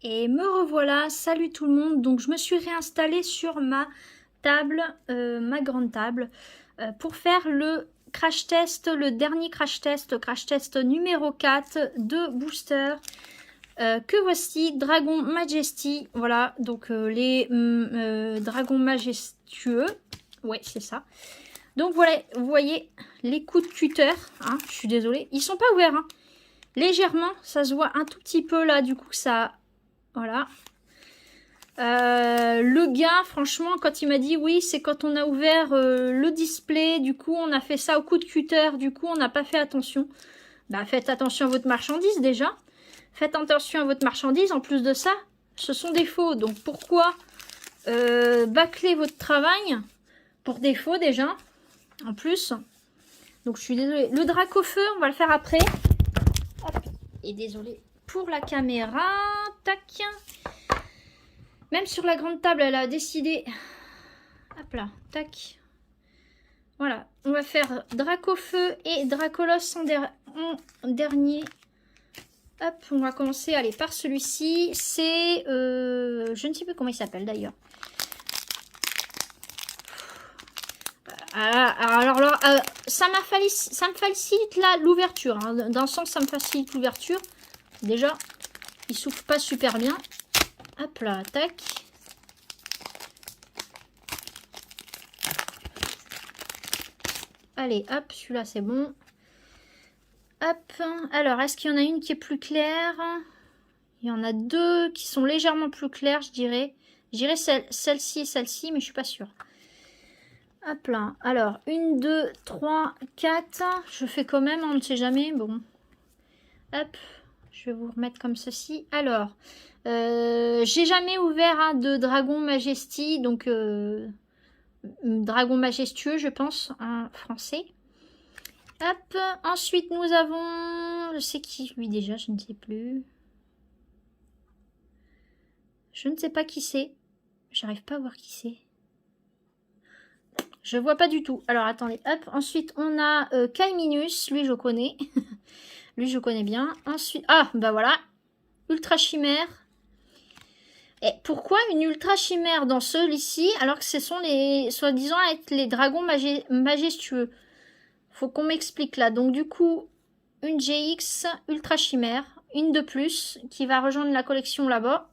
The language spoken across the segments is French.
Et me revoilà, salut tout le monde. Donc je me suis réinstallée sur ma table, ma grande table, pour faire le crash test, le dernier crash test numéro 4 de Booster. Que voici, Dragon Majesty. Voilà, donc les dragons majestueux. Ouais, c'est ça. Donc voilà, vous voyez les coups de cutter. Hein, je suis désolée. Ils sont pas ouverts. Hein. Légèrement, ça se voit un tout petit peu là. Du coup, ça... Voilà. Le gars, franchement, quand il m'a dit oui, c'est quand on a ouvert le display, du coup, on a fait ça au coup de cutter, du coup, on n'a pas fait attention. Bah, faites attention à votre marchandise déjà. Faites attention à votre marchandise. En plus de ça, ce sont des faux. Donc, pourquoi bâcler votre travail pour des faux déjà, en plus. Donc, je suis désolée. Le drac au feu, on va le faire après. Hop. Et désolée pour la caméra. Tac. Même sur la grande table, elle a décidé. Hop là, tac. Voilà, on va faire Dracofeu et Dracolos en dernier. Hop, on va commencer, allez, par celui-ci. C'est, je ne sais plus comment il s'appelle d'ailleurs. Alors là, ça me facilite l'ouverture. Hein. Dans le sens, ça me facilite l'ouverture. Déjà, il souffle pas super bien. Hop là, tac. Allez, hop, celui-là c'est bon. Hop, alors est-ce qu'il y en a une qui est plus claire? Il y en a deux qui sont légèrement plus claires, je dirais. Je dirais celle-ci et celle-ci, mais je suis pas sûre. Hop là, alors 1, 2, 3, 4. Je fais quand même, on ne sait jamais. Bon, hop, je vais vous remettre comme ceci. Alors, j'ai jamais ouvert de Dragon Majesty, donc Dragon Majestueux, je pense, en français. Hop, ensuite nous avons... Je sais qui, lui déjà, je ne sais plus. Je ne sais pas qui c'est. J'arrive pas à voir qui c'est. Je vois pas du tout. Alors attendez, hop. Ensuite on a Kaiminus, lui je connais. Lui je connais bien. Ensuite, ah bah voilà. Ultra Chimère. Et pourquoi une Ultra Chimère dans celui-ci alors que ce sont les, soi-disant, être les dragons majestueux? Faut qu'on m'explique là. Donc du coup, une GX Ultra Chimère, une de plus qui va rejoindre la collection là-bas.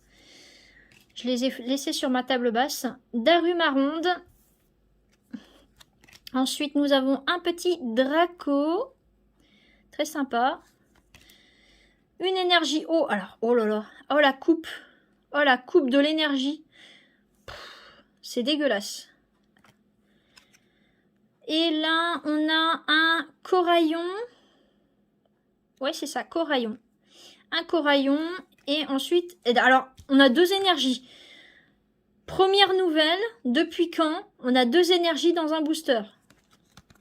Je les ai laissées sur ma table basse. Darumaronde. Ensuite, nous avons un petit Draco. Très sympa. Une énergie eau. Alors, oh là là. Oh la coupe. Oh la coupe de l'énergie. C'est dégueulasse. Et là, on a un coraillon. Ouais, c'est ça, coraillon. Un coraillon. Et ensuite, alors, on a deux énergies. Première nouvelle, depuis quand on a deux énergies dans un booster?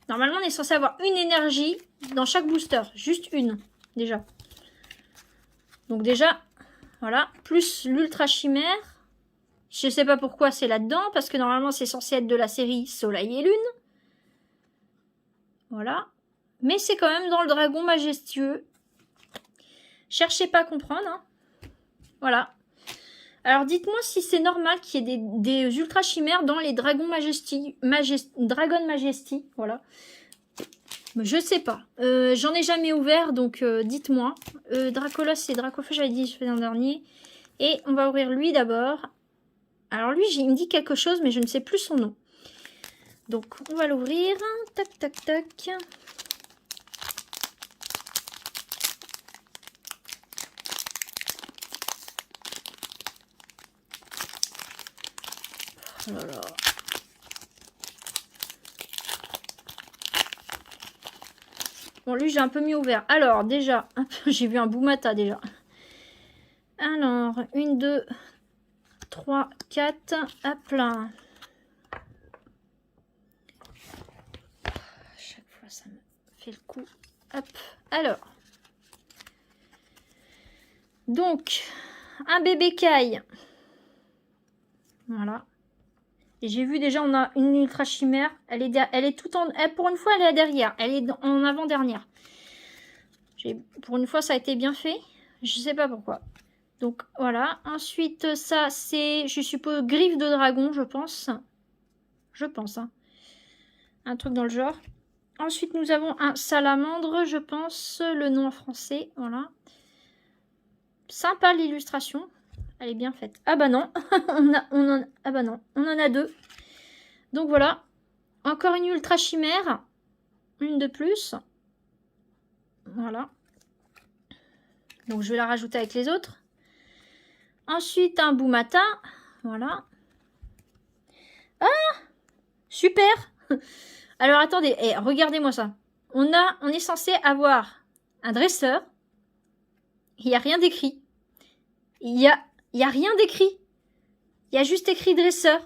Normalement, on est censé avoir une énergie dans chaque booster. Juste une, déjà. Donc déjà, voilà. Plus l'ultra chimère. Je sais pas pourquoi c'est là-dedans. Parce que normalement, c'est censé être de la série Soleil et Lune. Voilà. Mais c'est quand même dans le dragon majestueux. Cherchez pas à comprendre. Hein. Voilà. Alors dites-moi si c'est normal qu'il y ait des ultra chimères dans les Dragon Majesty. Dragon Majesty, voilà. Je sais pas. J'en ai jamais ouvert, donc dites-moi. Dracolos et Dracofeu, j'avais dit, je fais un dernier. Et on va ouvrir lui d'abord. Alors lui, il me dit quelque chose, mais je ne sais plus son nom. Donc on va l'ouvrir. Tac, tac, tac. Oh là là. Bon, lui, j'ai un peu mieux ouvert. Alors, déjà, j'ai vu un Boumata, déjà. Alors, 1, 2, 3, 4. Hop là. À chaque fois, ça me fait le coup. Hop. Alors. Donc, un bébé caille. Voilà. Et j'ai vu déjà, on a une ultra chimère. Elle est tout en... pour une fois, elle est derrière. Elle est en avant-dernière. Pour une fois, ça a été bien fait. Je sais pas pourquoi. Donc, voilà. Ensuite, ça, c'est, je suppose, griffe de dragon, je pense. Je pense, hein. Un truc dans le genre. Ensuite, nous avons un salamandre, je pense. Le nom en français, voilà. Sympa l'illustration. Elle est bien faite. Ah bah non. Ah bah non. On en a deux. Donc voilà. Encore une ultra chimère. Une de plus. Voilà. Donc je vais la rajouter avec les autres. Ensuite un boumata. Voilà. Ah, super. Alors attendez, regardez-moi ça. On est censé avoir un dresseur. Il n'y a rien d'écrit. Il y a rien d'écrit. Il y a juste écrit dresseur.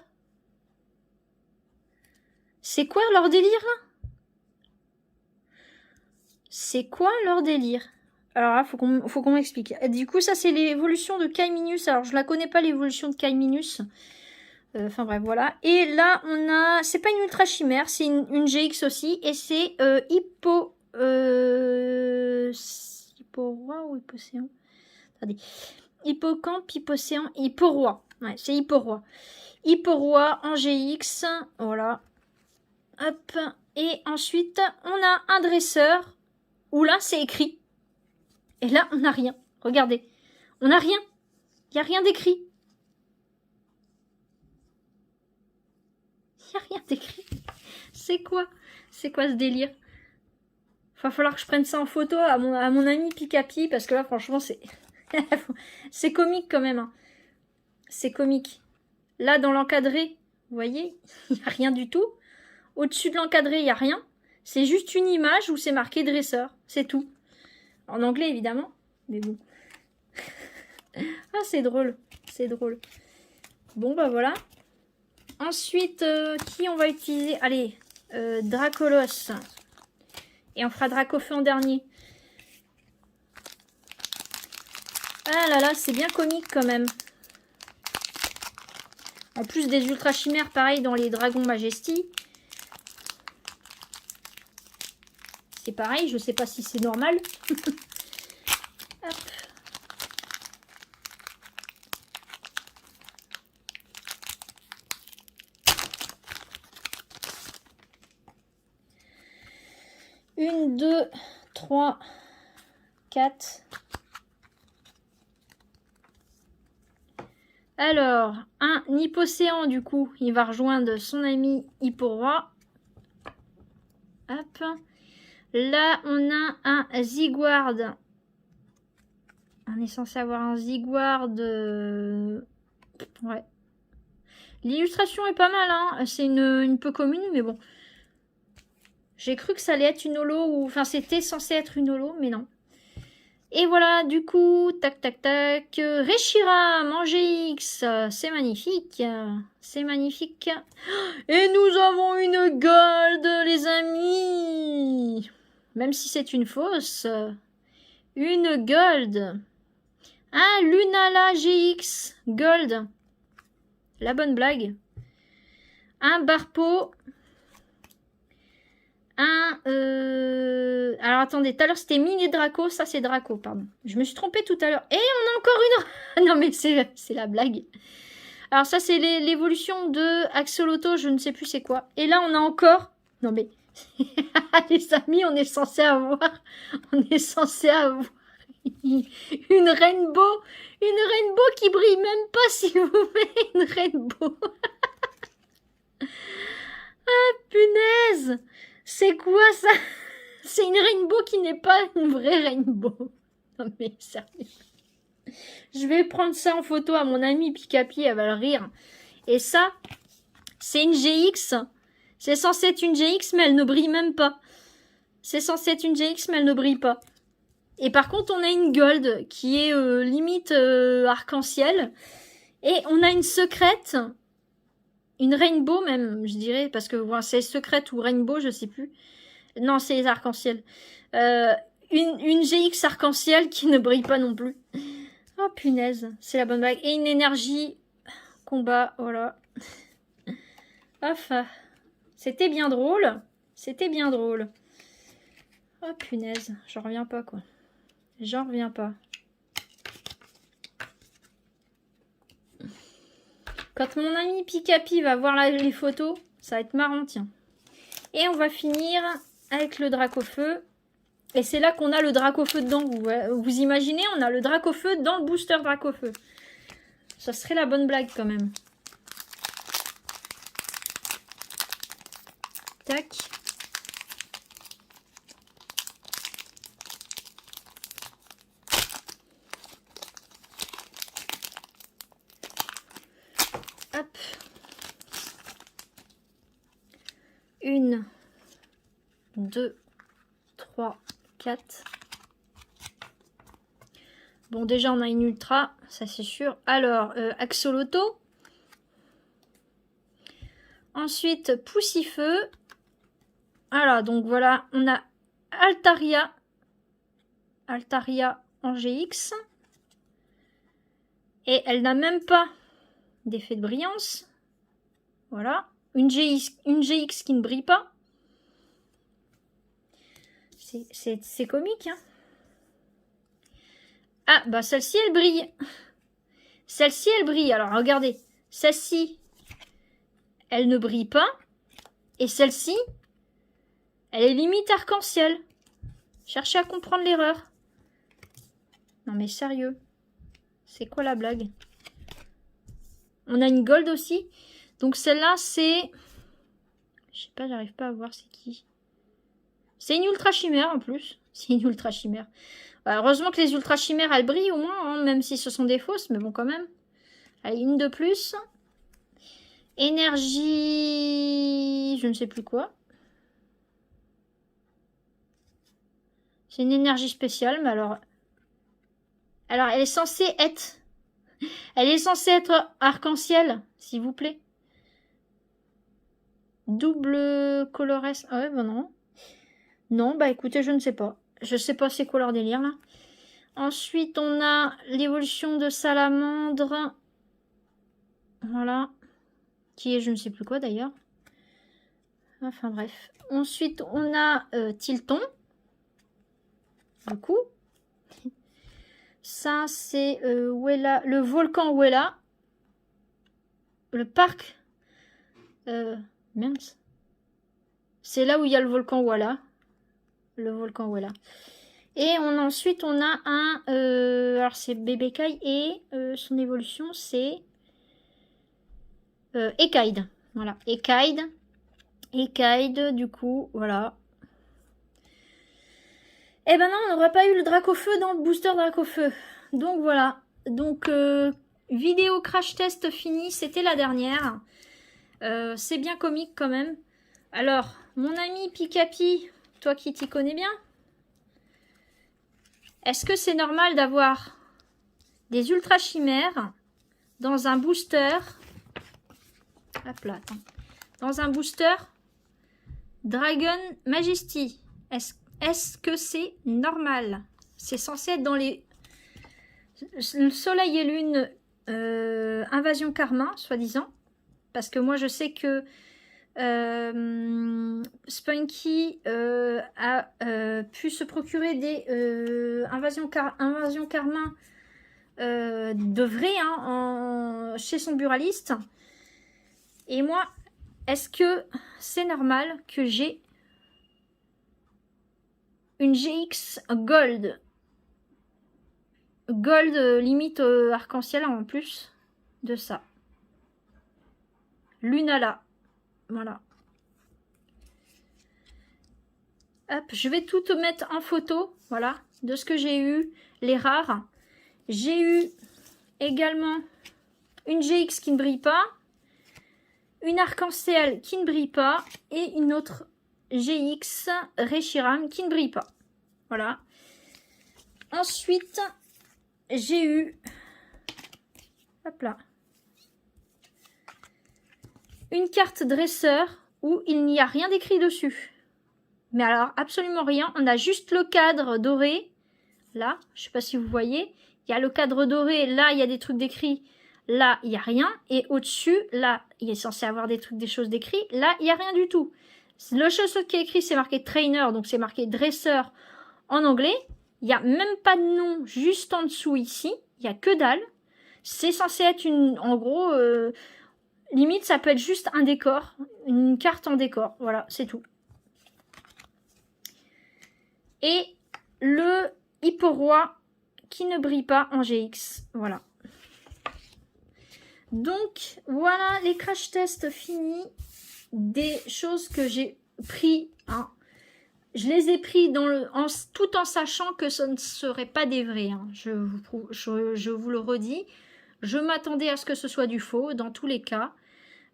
C'est quoi leur délire là? C'est quoi leur délire? Alors là, faut qu'on m'explique. Du coup, ça c'est l'évolution de Kaiminus. Alors je la connais pas l'évolution de Kaiminus. Enfin bref, voilà. Et là, on a... C'est pas une ultra chimère, c'est une GX aussi. Et c'est Hippo... Hipporoi ou Hippocéan? Attendez. Hippocampe, Hippocéan, Hipporoi. Ouais, c'est Hipporoi. Hipporoi en GX. Voilà. Hop. Et ensuite, on a un dresseur. Où là, c'est écrit. Et là, on n'a rien. Regardez. On n'a rien. Il n'y a rien d'écrit. Il n'y a rien d'écrit. C'est quoi? C'est quoi ce délire? Va falloir que je prenne ça en photo à mon ami Pikapi, parce que là, franchement, c'est... c'est comique quand même. Hein. C'est comique. Là, dans l'encadré, vous voyez, il n'y a rien du tout. Au-dessus de l'encadré, il n'y a rien. C'est juste une image où c'est marqué dresseur. C'est tout. En anglais, évidemment. Mais bon. Ah, c'est drôle. C'est drôle. Bon, bah voilà. Ensuite, qui on va utiliser? Allez, Dracolos. Et on fera Dracofeu en dernier. Ah là là, c'est bien comique quand même. En plus des ultra chimères, pareil dans les Dragons Majesty. C'est pareil, je sais pas si c'est normal. Hop. Une, deux, trois, quatre. Alors, un Hippocéan, du coup, il va rejoindre son ami Hipporoi. Hop. Là, on a un Zigguard. On est censé avoir un Zigguard. Ouais. L'illustration est pas mal, hein. C'est une peu commune, mais bon. J'ai cru que ça allait être une holo, ou... Enfin, c'était censé être une holo, mais non. Et voilà, du coup, tac, tac, tac. Reshiram en GX. C'est magnifique. C'est magnifique. Et nous avons une gold, les amis. Même si c'est une fausse. Une gold. Un Lunala GX gold. La bonne blague. Un Barpo. Alors attendez, tout à l'heure c'était Mini Draco, ça c'est Draco, pardon. Je me suis trompée tout à l'heure. Et on a encore une... Non mais c'est la blague. Alors ça c'est l'évolution de Axolotl, je ne sais plus c'est quoi. Et là on a encore... Non mais... Les amis, on est censé avoir... Une rainbow. Une rainbow qui brille même pas, s'il vous plaît. Une rainbow. Ah punaise. C'est quoi ça? C'est une rainbow qui n'est pas une vraie rainbow. Non mais sérieux. Je vais prendre ça en photo à mon amie Pikapi, elle va le rire. Et ça, c'est une GX. C'est censé être une GX, mais elle ne brille même pas. C'est censé être une GX, mais elle ne brille pas. Et par contre, on a une gold qui est limite arc-en-ciel. Et on a une secrète. Une rainbow même, je dirais, parce que bon, c'est secrète ou rainbow, je sais plus. Non, c'est les arcs-en-ciel. Une GX arc-en-ciel qui ne brille pas non plus. Oh punaise, c'est la bonne blague. Et une énergie combat, voilà. Enfin, c'était bien drôle. C'était bien drôle. Oh punaise, j'en reviens pas quoi. J'en reviens pas. Quand mon ami Pikapi va voir les photos, ça va être marrant, tiens. Et on va finir avec le Dracofeu. Et c'est là qu'on a le Dracofeu dedans. Vous imaginez, on a le Dracofeu dans le booster Dracofeu. Ça serait la bonne blague quand même. Tac. Hop. 1, 2, 3, 4. Bon, déjà, on a une ultra, ça c'est sûr. Alors, Axolotl. Ensuite, Poussifeu. Voilà, donc voilà, on a Altaria. Altaria en GX. Et elle n'a même pas d'effet de brillance. Voilà. Une GX qui ne brille pas. C'est comique, hein. Ah, bah celle-ci, elle brille. Celle-ci, elle brille. Alors, regardez. Celle-ci, elle ne brille pas. Et celle-ci, elle est limite arc-en-ciel. Cherchez à comprendre l'erreur. Non, mais sérieux. C'est quoi la blague? On a une gold aussi. Donc, celle-là, c'est... Je sais pas, j'arrive pas à voir c'est qui. C'est une ultra chimère, en plus. C'est une ultra chimère. Heureusement que les ultra chimères, elles brillent au moins, hein, même si ce sont des fausses, mais bon, quand même. Allez, une de plus. Énergie... Je ne sais plus quoi. C'est une énergie spéciale, mais alors... Alors, elle est censée être... Elle est censée être arc-en-ciel, s'il vous plaît. Double colorès... Ah ouais, bah non. Non, bah écoutez, je ne sais pas. Je sais pas c'est quoi leur délire, là. Ensuite, on a l'évolution de Salamandre. Voilà. Qui est je ne sais plus quoi, d'ailleurs. Enfin, bref. Ensuite, on a Tilton. Du coup. Ça, c'est Wella, le volcan Wella. Le parc. Mince. C'est là où il y a le volcan Wella. Le volcan Wella. Et ensuite, on a un... alors, c'est Bébé Kai et son évolution, c'est... Ekaid. Voilà. Ekaid. Ekaid, du coup, voilà. Et ben non, on n'aurait pas eu le Dracofeu dans le booster Dracofeu. Donc voilà. Donc, vidéo crash test finie. C'était la dernière. C'est bien comique quand même. Alors, mon ami Pikapi, toi qui t'y connais bien, est-ce que c'est normal d'avoir des ultra chimères dans un booster? Hop là, attends. Dans un booster Dragon Majesty. Est-ce que c'est normal? C'est censé être dans les Soleil et Lune Invasion Karma, soi-disant. Parce que moi, je sais que Spunky a pu se procurer des Invasion Karma de vrai hein, chez son buraliste. Et moi, est-ce que c'est normal que j'ai une GX Gold limite arc-en-ciel en plus de ça? Lunala. Voilà. Hop, je vais tout te mettre en photo, voilà, de ce que j'ai eu, les rares. J'ai eu également une GX qui ne brille pas, une arc-en-ciel qui ne brille pas et une autre GX Reshiram qui ne brille pas. Voilà. Ensuite, j'ai eu, hop là, une carte dresseur où il n'y a rien d'écrit dessus. Mais alors, absolument rien. On a juste le cadre doré. Là, je ne sais pas si vous voyez. Il il y a le cadre doré, là, il y a des trucs d'écrit, là, il n'y a rien. Et au-dessus, là, il est censé avoir des choses d'écrit, là, il n'y a rien du tout. Le seul truc qui est écrit, c'est marqué trainer, donc c'est marqué dresseur en anglais. Il n'y a même pas de nom juste en dessous ici, il n'y a que dalle. C'est censé être en gros, limite, ça peut être juste un décor, une carte en décor, voilà, c'est tout. Et le Hippo-Roi qui ne brille pas en GX, voilà. Donc, voilà les crash tests finis des choses que j'ai pris. Hein. Je les ai pris tout en sachant que ce ne seraient pas des vrais. Hein. Je vous le redis. Je m'attendais à ce que ce soit du faux, dans tous les cas.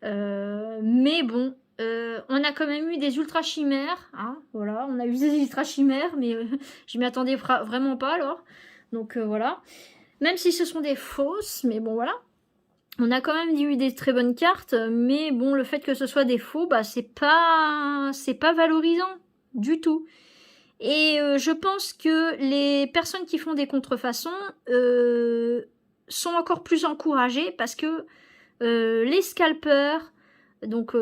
Mais bon, on a quand même eu des ultra chimères. Hein, voilà, on a eu des ultra chimères, mais je m'y attendais vraiment pas alors. Donc voilà. Même si ce sont des fausses, mais bon voilà. On a quand même eu des très bonnes cartes, mais bon, le fait que ce soit des faux, bah c'est pas valorisant du tout. Et je pense que les personnes qui font des contrefaçons sont encore plus encouragées parce que les scalpers, donc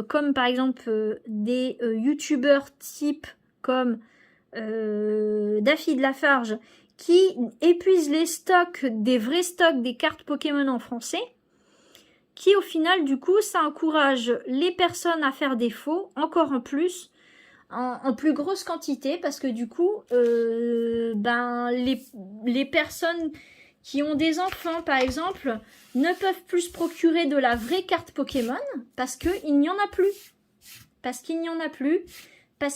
comme par exemple des youtubeurs type comme Daffy de Lafarge, qui épuisent les stocks, des vrais stocks des cartes Pokémon en français, qui au final du coup ça encourage les personnes à faire des faux encore en plus en plus grosse quantité parce que du coup les personnes qui ont des enfants par exemple ne peuvent plus se procurer de la vraie carte Pokémon parce qu'il n'y en a plus parce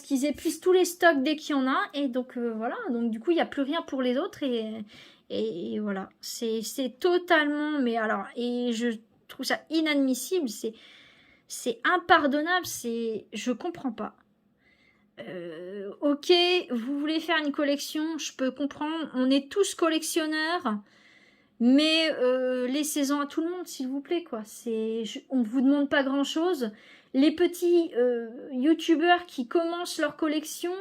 qu'ils épuisent tous les stocks dès qu'il y en a et donc voilà, donc du coup il n'y a plus rien pour les autres et voilà, c'est totalement, mais alors, et je trouve ça inadmissible, c'est impardonnable, je comprends pas. Ok, vous voulez faire une collection, je peux comprendre, on est tous collectionneurs, mais laissez-en à tout le monde, s'il vous plaît, quoi. On vous demande pas grand-chose. Les petits youtubeurs qui commencent leur collection,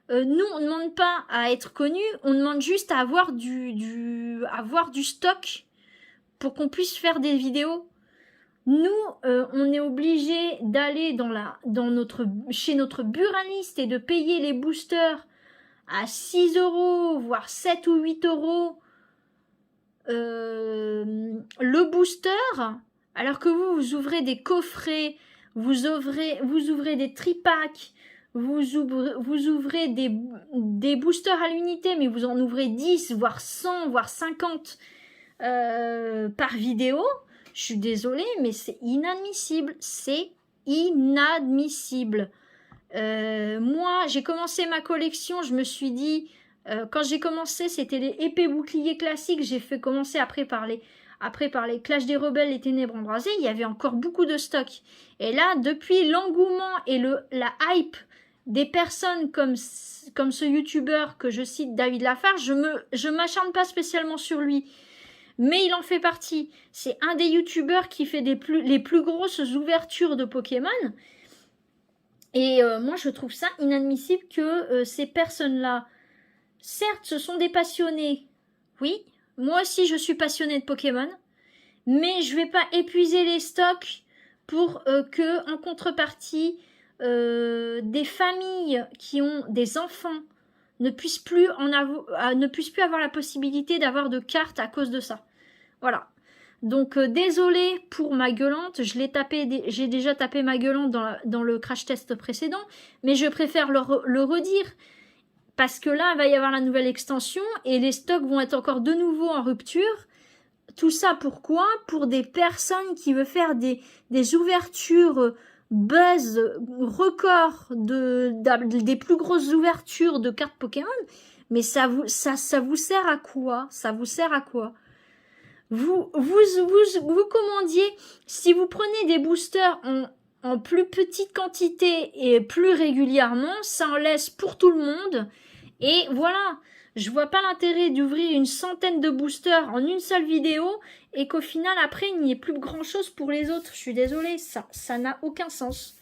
nous, on ne demande pas à être connus, on demande juste à avoir du stock pour qu'on puisse faire des vidéos. Nous, on est obligé d'aller chez notre buraliste et de payer les boosters à 6 €, voire 7 ou 8 € le booster, alors que vous ouvrez des coffrets, vous ouvrez des tripacks, vous ouvrez des boosters à l'unité, mais vous en ouvrez 10, voire 100, voire 50 par vidéo. Je suis désolée, mais c'est inadmissible. C'est inadmissible. Moi, j'ai commencé ma collection, je me suis dit, quand j'ai commencé, c'était les épées boucliers classiques. J'ai fait commencer après par les Clash des Rebelles, les Ténèbres embrasées. Il y avait encore beaucoup de stock. Et là, depuis l'engouement et la hype des personnes comme ce youtubeur que je cite, David Lafarge, je m'acharne pas spécialement sur lui. Mais il en fait partie. C'est un des youtubeurs qui fait les plus grosses ouvertures de Pokémon. Et moi, je trouve ça inadmissible que ces personnes-là, certes, ce sont des passionnés. Oui, moi aussi, je suis passionnée de Pokémon. Mais je vais pas épuiser les stocks pour que, en contrepartie, des familles qui ont des enfants ne puissent plus avoir la possibilité d'avoir de cartes à cause de ça. Voilà. Donc désolée pour ma gueulante, j'ai déjà tapé ma gueulante dans le crash test précédent, mais je préfère le redire parce que là il va y avoir la nouvelle extension et les stocks vont être encore de nouveau en rupture. Tout ça pourquoi? Pour des personnes qui veulent faire des ouvertures buzz record des plus grosses ouvertures de cartes Pokémon. Mais ça vous sert à quoi? Ça vous sert à quoi? Vous commandiez, si vous prenez des boosters en plus petite quantité et plus régulièrement, ça en laisse pour tout le monde. Et voilà, je vois pas l'intérêt d'ouvrir une centaine de boosters en une seule vidéo et qu'au final, après, il n'y ait plus grand chose pour les autres. Je suis désolée, ça n'a aucun sens.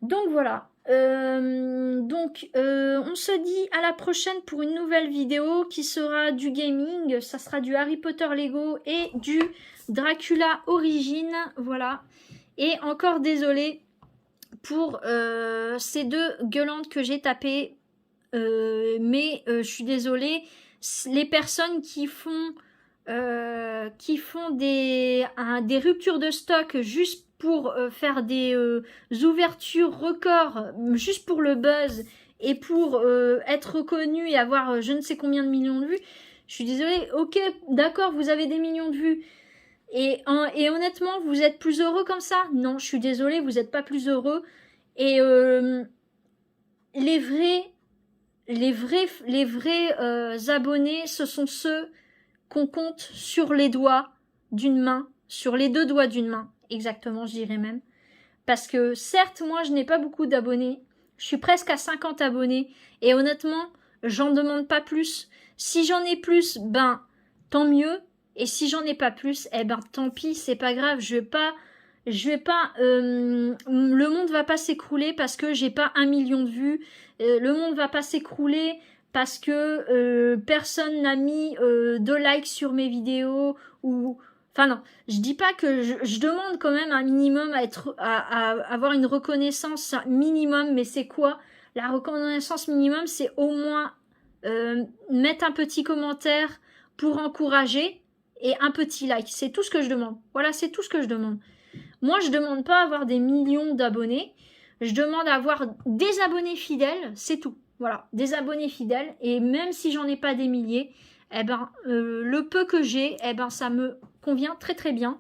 Donc voilà, On se dit à la prochaine pour une nouvelle vidéo qui sera du gaming. Ça sera du Harry Potter Lego et du Dracula Origins. Voilà. Et encore désolé pour ces deux gueulantes que j'ai tapées. Mais je suis désolée. Les personnes qui font des ruptures de stock juste pour faire des ouvertures records, juste pour le buzz et pour être reconnu et avoir je ne sais combien de millions de vues, je suis désolée, ok, d'accord, vous avez des millions de vues, et honnêtement, vous êtes plus heureux comme ça? Non, je suis désolée, vous n'êtes pas plus heureux, et les vrais abonnés, ce sont ceux qu'on compte sur les doigts d'une main, sur les deux doigts d'une main, exactement, je dirais même. Parce que certes, moi, je n'ai pas beaucoup d'abonnés, je suis presque à 50 abonnés, et honnêtement, j'en demande pas plus. Si j'en ai plus, ben, tant mieux, et si j'en ai pas plus, eh ben, tant pis, c'est pas grave, le monde va pas s'écrouler parce que j'ai pas 1 million de vues, le monde va pas s'écrouler parce que personne n'a mis de likes sur mes vidéos ou... Enfin non, je dis pas que je demande quand même un minimum à avoir une reconnaissance minimum, mais c'est quoi? La reconnaissance minimum, c'est au moins mettre un petit commentaire pour encourager et un petit like. C'est tout ce que je demande. Voilà, c'est tout ce que je demande. Moi, je demande pas avoir des millions d'abonnés. Je demande à avoir des abonnés fidèles, c'est tout. Voilà, des abonnés fidèles. Et même si j'en ai pas des milliers, eh ben, le peu que j'ai, eh ben, ça me convient très très bien.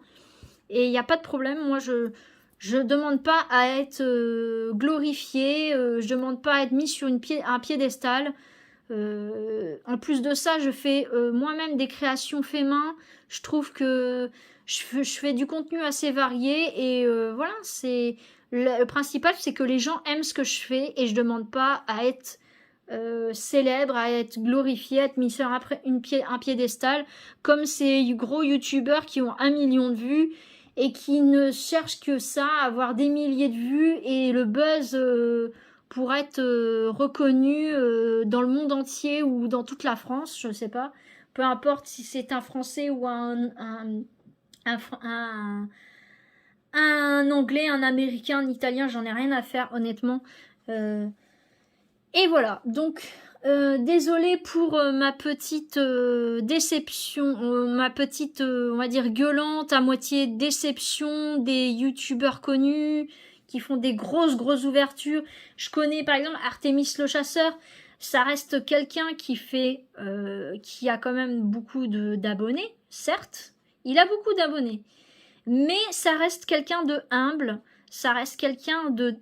Et il n'y a pas de problème. Moi, je demande pas à être glorifié. Je demande pas à être mis sur un piédestal. En plus de ça, je fais moi-même des créations fait main. Je trouve que je fais du contenu assez varié. Et voilà, c'est... Le principal, c'est que les gens aiment ce que je fais. Et je demande pas à être... célèbre, à être glorifié, à être mis sur un piédestal, comme ces gros youtubeurs qui ont 1 million de vues et qui ne cherchent que ça, avoir des milliers de vues et le buzz pour être reconnu dans le monde entier ou dans toute la France, je ne sais pas. Peu importe si c'est un Français ou un Anglais, un Américain, un Italien, j'en ai rien à faire, honnêtement. Et voilà, donc désolée pour ma petite déception, ma petite, on va dire, gueulante, à moitié déception des youtubeurs connus qui font des grosses ouvertures. Je connais par exemple Artemis le chasseur, ça reste quelqu'un qui a quand même beaucoup d'abonnés, certes, il a beaucoup d'abonnés, mais ça reste quelqu'un de humble. Ça reste quelqu'un de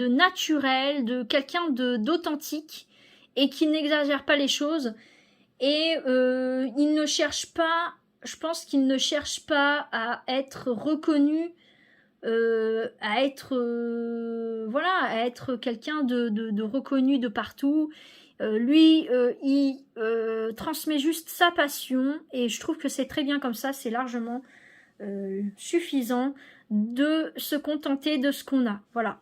naturel, de quelqu'un d'authentique et qui n'exagère pas les choses. Et il ne cherche pas, je pense qu'il ne cherche pas à être reconnu, à être quelqu'un de reconnu de partout. Lui, il transmet juste sa passion et je trouve que c'est très bien comme ça, c'est largement suffisant de se contenter de ce qu'on a. Voilà.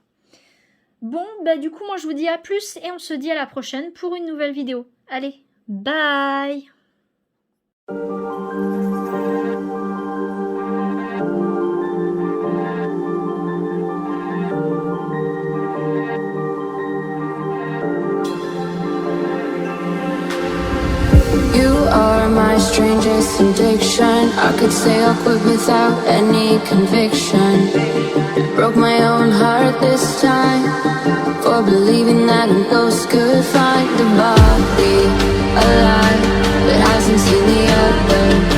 Bon, bah du coup, moi je vous dis à plus et on se dit à la prochaine pour une nouvelle vidéo. Allez, bye! Strangest addiction. I could say I'll quit without any conviction. Broke my own heart this time for believing that a ghost could find a body alive that hasn't seen the other.